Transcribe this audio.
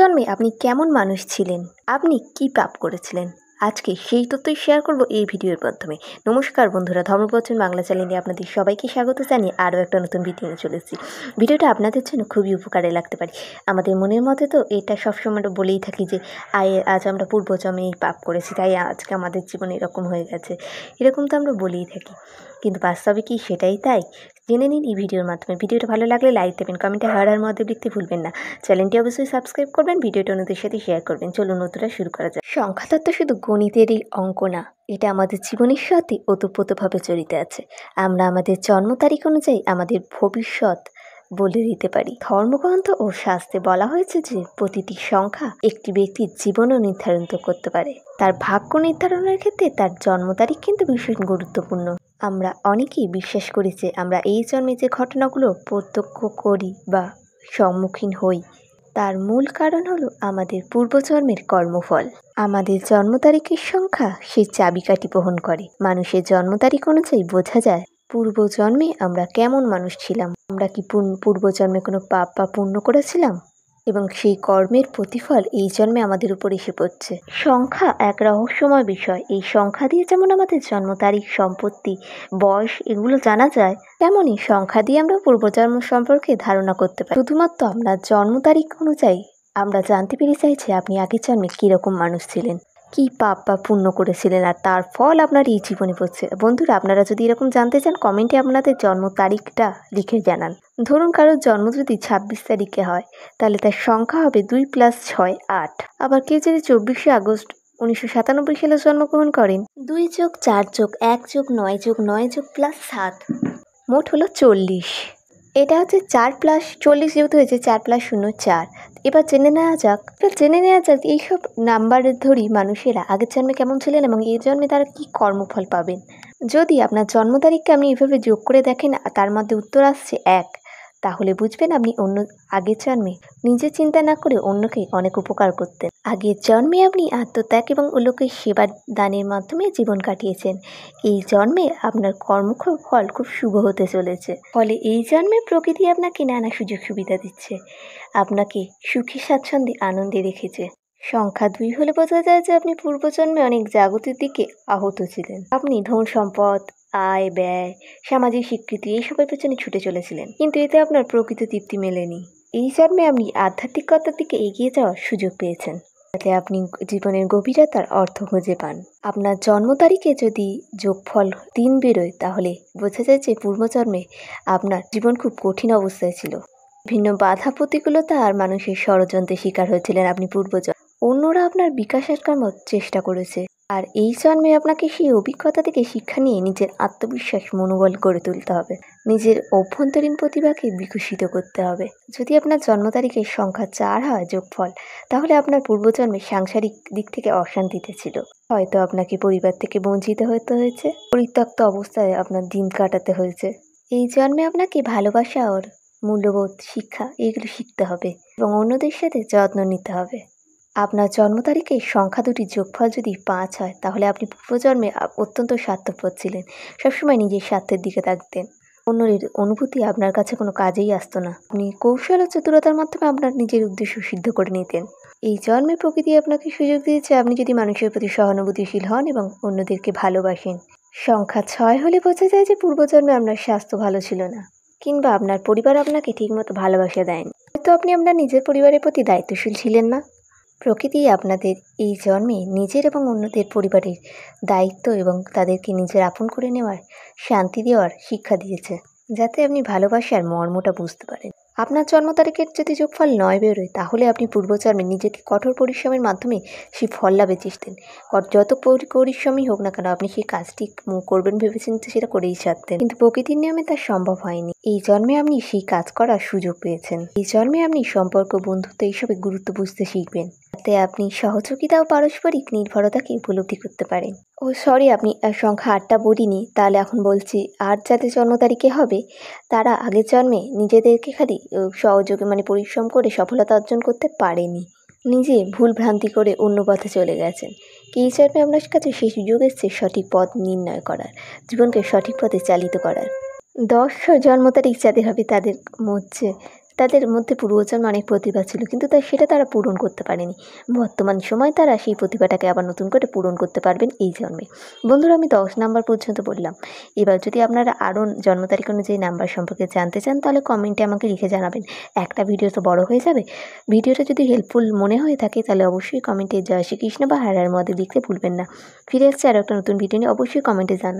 পূর্বজন্মে আপনি কেমন মানুষ ছিলেন, আপনি কি পাপ করেছিলেন, আজকে সেই তথ্যই শেয়ার করব এই ভিডিওর মাধ্যমে। নমস্কার বন্ধুরা, ধর্মপছন্দ বাংলা চ্যানেলে আপনাদের সবাইকে স্বাগত জানিয়ে আরও একটা নতুন ভিডিও নিয়ে চলেছি। ভিডিওটা আপনাদের জন্য খুবই উপকারে লাগতে পারে। আমাদের মনের মধ্যে তো এটা সবসময় বলেই থাকি যে আজ আমরা পূর্বজন্মে এই পাপ করেছি, তাই আজকে আমাদের জীবনে এরকম হয়ে গেছে, এরকম তো আমরা বলেই থাকি। কিন্তু বাস্তবে কি সেটাই তাই? জেনে নিন এই ভিডিওর মাধ্যমে। ভিডিওটা ভালো লাগলে লাইক দেবেন, কমেন্টে হার মধ্যে লিখতে ভুলবেন না। চ্যানেলটি অবশ্যই সাবস্ক্রাইব করবেন, ভিডিওটা অন্যদের সাথে শেয়ার করবেন। চলুন নতুনটা শুরু করা যায়। সংখ্যাতত্ত্ব শুধু গণিতেরই অঙ্ক না, এটা আমাদের জীবনের সাথে ওতপ্রোতভাবে জড়িত আছে। আমরা আমাদের জন্ম তারিখ অনুযায়ী আমাদের ভবিষ্যৎ বলে দিতে পারি। ধর্মগ্রন্থ ও শাস্ত্রে বলা হয়েছে যে প্রতিটি সংখ্যা একটি ব্যক্তির জীবনও নির্ধারণ করতে পারে। তার ভাগ্য নির্ধারণের ক্ষেত্রে তার জন্ম তারিখ কিন্তু ভীষণ গুরুত্বপূর্ণ। আমরা অনেকেই বিশ্বাস করি যে আমরা এই জন্মে যে ঘটনাগুলো প্রত্যক্ষ করি বা সম্মুখীন হই, তার মূল কারণ হলো আমাদের পূর্বজন্মের কর্মফল। আমাদের জন্ম তারিখের সংখ্যা সেই চাবিকাঠি বহন করে। মানুষের জন্ম তারিখ অনুযায়ী বোঝা যায় পূর্বজন্মে আমরা কেমন মানুষ ছিলাম। আমরা কি পূর্বজন্মে কোনো পাপ বা পুণ্য করেছিলাম, এবং সেই কর্মের প্রতিফল এই জন্মে আমাদের উপর এসে পড়ছে। সংখ্যা এক রহস্যময় বিষয়। এই সংখ্যা দিয়ে যেমন আমাদের জন্ম তারিখ, সম্পত্তি, বয়স এগুলো জানা যায়, তেমনই সংখ্যা দিয়ে আমরা পূর্বজন্ম সম্পর্কে ধারণা করতে পারি। শুধুমাত্র আমরা জন্ম তারিখ অনুযায়ী আমরা জানতে পেরে চাইছি আপনি আগের জন্মে কীরকম মানুষ ছিলেন, কি পাপ বা পুণ্য করেছিলেন, আর তার ফল আপনার এই জীবনে পড়ছে। বন্ধুরা, আপনারা যদি এরকম জানতে চান, কমেন্টে আপনাদের জন্ম তারিখটা লিখে জানান। ধরুন কারোর জন্ম যদি 26 তারিখে হয়, তাহলে তার সংখ্যা হবে 2 + 6 8। আবার কেউ যদি 24শে আগস্ট 1997 সালে জন্মগ্রহণ করেন, 2 + 4 + 1 + 9 + 9 + +7, মোট হলো 40। এটা হচ্ছে 4 + 40 যেহেতু হয়েছে 4 + 0 4। এবার জেনে নেওয়া যাক এইসব নাম্বারের ধরি মানুষেরা আগের জন্মে কেমন ছিলেন এবং এই জন্মে তারা কী কর্মফল পাবেন। যদি আপনার জন্ম তারিখকে আপনি এভাবে যোগ করে দেখেন, তার মধ্যে উত্তর আসছে 1, তাহলে বুঝবেন আপনি আগের জন্মে নিজে চিন্তা না করে অন্যকে অনেক উপকার করতেন। আগের জন্মে আপনি আত্মত্যাগ এবং লোকের সেবা দানের মাধ্যমে জীবন কাটিয়েছেন। এই জন্মে আপনার কর্মফল খুব শুভ হতে চলেছে। ফলে এই জন্মে প্রকৃতি আপনাকে নানা সুযোগ সুবিধা দিচ্ছে, আপনাকে সুখী স্বাচ্ছন্দ্যে আনন্দে রেখেছে। সংখ্যা 2 হলে বোঝা যায় যে আপনি পূর্বজন্মে অনেক জাগতিক দিকে আহত ছিলেন। আপনি ধন সম্পদ, আয় ব্যয়, সামাজিক স্বীকৃতি এইসবের পেছনে ছুটে চলেছিলেন, কিন্তু এতে আপনার প্রকৃত তৃপ্তি মেলেনি। এই জন্মে আপনি আধ্যাত্মিকতার দিকে এগিয়ে যাওয়ার সুযোগ পেয়েছেন, যাতে আপনি জীবনের গভীরতার অর্থ খুঁজে পান। আপনার জন্ম তারিখে যদি যোগফল 3 বেরোয়, তাহলে বোঝা যায় যে পূর্বজন্মে আপনার জীবন খুব কঠিন অবস্থায় ছিল। বিভিন্ন বাধা প্রতিকূলতা আর মানুষের ষড়যন্ত্রের শিকার হয়েছিলেন আপনি পূর্বজন্মে। অন্যরা আপনার বিকাশ আটকানোর চেষ্টা করেছে, আর এই জন্মে আপনাকে সেই অভিজ্ঞতা থেকে শিক্ষা নিয়ে নিজের আত্মবিশ্বাস মনোবল গড়ে তুলতে হবে, নিজের অভ্যন্তরীণ প্রতিভাকে বিকশিত করতে হবে। যদি আপনার জন্ম তারিখের সংখ্যা 4 হয় যোগফল, তাহলে আপনার পূর্বজন্মে সাংসারিক দিক থেকে অশান্তিতে ছিল। হয়তো আপনাকে পরিবার থেকে বঞ্চিত হতে হয়েছে, পরিত্যক্ত অবস্থায় আপনার দিন কাটাতে হয়েছে। এই জন্মে আপনাকে ভালোবাসা ওর মূল্যবোধ, শিক্ষা এইগুলো শিখতে হবে এবং অন্যদের সাথে যত্ন নিতে হবে। আপনার জন্ম তারিখের সংখ্যা দুটির যোগফল যদি 5 হয়, তাহলে আপনি পূর্বজন্মে অত্যন্ত স্বার্থপর ছিলেন, সবসময় নিজের স্বার্থের দিকে থাকতেন। অন্যের অনুভূতি আপনার কাছে কোনো কাজেই আসতো না। আপনি কৌশল ও চতুরতার মাধ্যমে আপনার নিজের উদ্দেশ্য সিদ্ধ করে নিতেন। এই জন্মে প্রকৃতি আপনাকে সুযোগ দিয়েছে আপনি যদি মানুষের প্রতি সহানুভূতিশীল হন এবং অন্যদেরকে ভালোবাসেন। সংখ্যা 6 হলে বোঝা যায় যে পূর্বজন্মে আপনার স্বাস্থ্য ভালো ছিল না, কিংবা আপনার পরিবার আপনাকে ঠিকমতো ভালোবাসা দেয়নি। হয়তো আপনি আপনার নিজের পরিবারের প্রতি দায়িত্বশীল ছিলেন না। প্রকৃতি আপনাদের এই জন্মে নিজের এবং অন্যদের পরিবারের দায়িত্ব এবং তাদেরকে নিজের আপন করে নেওয়ার, শান্তি দেওয়ার শিক্ষা দিয়েছে, যাতে আপনি ভালোবাসার মর্মটা বুঝতে পারেন। আপনার জন্ম তারিখের যদি যোগফল 9 বেরোয়, তাহলে আপনি পূর্বজন্মে নিজেকে কঠোর পরিশ্রমের মাধ্যমে সেই ফল লাভে চেষ্টেন। যত পরিশ্রমই হোক না কেন, আপনি সেই কাজটি করবেন ভেবেছেন তো সেটা করেই ছাড়তেন, কিন্তু প্রকৃতির নিয়মে তা সম্ভব হয়নি। এই জন্মে আপনি সেই কাজ করার সুযোগ পেয়েছেন। এই জন্মে আপনি সম্পর্ক, বন্ধুত্ব এইসবের গুরুত্ব বুঝতে শিখবেন, যাতে আপনি সহযোগিতা ও পারস্পরিক নির্ভরতাকে উপলব্ধি করতে পারেন। আপনি সংখ্যা 8টা বলিনি, তাহলে এখন বলছি। আর যাদের জন্ম তারিখে হবে, তারা আগের জন্মে নিজেদেরকে খালি সহযোগে পরিশ্রম করে সফলতা অর্জন করতে পারেনি, নিজে ভুল ভ্রান্তি করে অন্য পথে চলে গেছেন। এই জন্মে আপনার কাছে সেই সুযোগ এসছে সঠিক পথ নির্ণয় করার, জীবনকে সঠিক পথে চালিত করার। 10 জন্ম তারিখ যাদের হবে, তাদের মধ্যে তাদের মধ্যে পূর্বজন্মে অনেক প্রতিভা ছিল, কিন্তু সেটা তারা পূরণ করতে পারেনি। বর্তমান সময় তারা সেই প্রতিভাটাকে আবার নতুন করে পূরণ করতে পারবেন এই জন্মে। বন্ধুরা, আমি 10 নাম্বার পর্যন্ত বললাম। এবার যদি আপনারা আরও জন্ম তারিখ অনুযায়ী নাম্বার সম্পর্কে জানতে চান, তাহলে কমেন্টে আমাকে লিখে জানাবেন। একটা ভিডিও তো বড় হয়ে যাবে। ভিডিওটা যদি হেল্পফুল মনে হয়ে থাকে তাহলে অবশ্যই কমেন্টে জয় শ্রীকৃষ্ণ বা হর হর মহাদেব লিখতে ভুলবেন না। ফিরে আসছে আরও একটা নতুন ভিডিও নিয়ে, অবশ্যই কমেন্টে জানাবেন।